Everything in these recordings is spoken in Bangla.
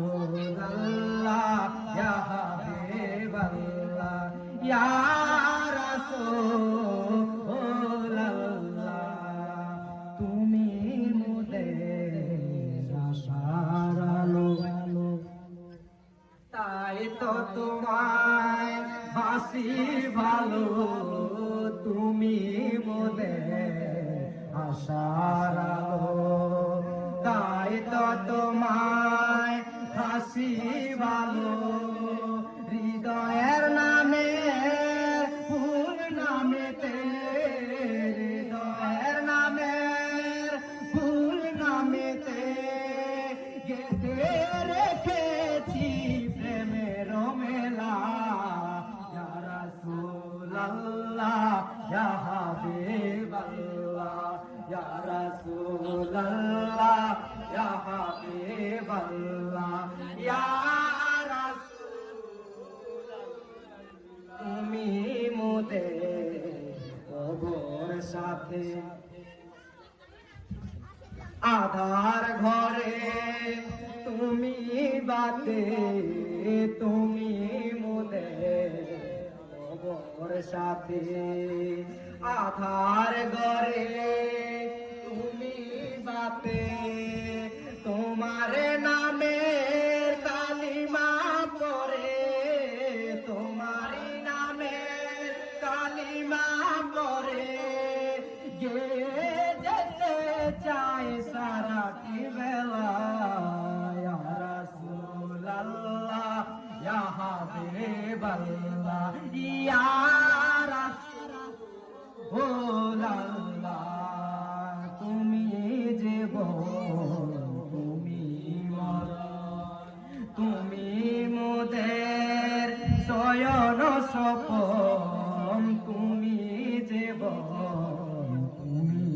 রাসূলুল্লাহ ইয়া হাবিবাল্লাহ ইয়া রাসূলুল্লাহ তুমি মোদের আশার আলো তাই তো তোমায় বাসি ভালো তুমি মোদের আশার আলো তাই তো তোমায় হাসি ভালো হৃদয়ের নামে ফুল নামেতে হৃদয়ের নামে ফুল নামেতে গেঁথে রেখেছি প্রেমের মেলা ইয়া রাসূলুল্লাহ ইয়া হাবিবাল্লাহ ইয়া রাসূলুল্লাহ ইয়া হাবিবাল্লাহ ইয়া রাসূলুল্লাহ তুমি মোদের কবর সাথে আধার ঘরে তুমি বাতে তুমি মোদের কবর সাথে আধার ঘরে তুমি বাতে তোমার নামে কালিমা পড়ে তোমার নামে কালিমা পড়ে গে যেতে চাই সারাটি বেলা ইয়া রাসূলুল্লাহ ইয়া হাবিবাল্লাহ ইয়া রাসূলুল্লাহ তুমি জীবন তুমি মরণ তুমি মোদের শয়ন স্বপন তুমি জীবন তুমি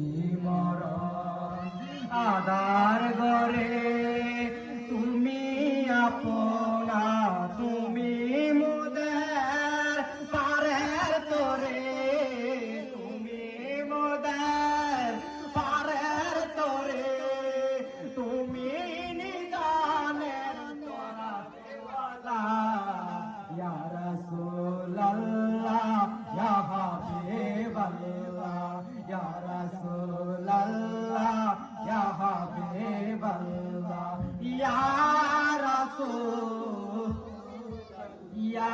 মরণ আধার ঘরে তুমি আপনা তুমি মোদের পারের তোরে তুমি মোদের পারের তোরে তুমি নিদানের তোরা দেওয়ালা ইয়া রাসূলুল্লাহ ইয়া হাবিবাল্লাহ ইয়া রাসূলুল্লাহ ইয়া হাবিবাল্লাহ ইয়া রাসূল ইয়া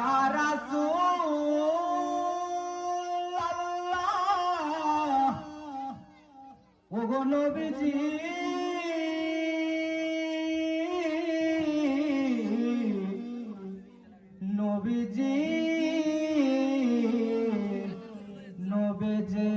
রাসূলুল্লাহ ওগো নবীজি নবীজি নবীজি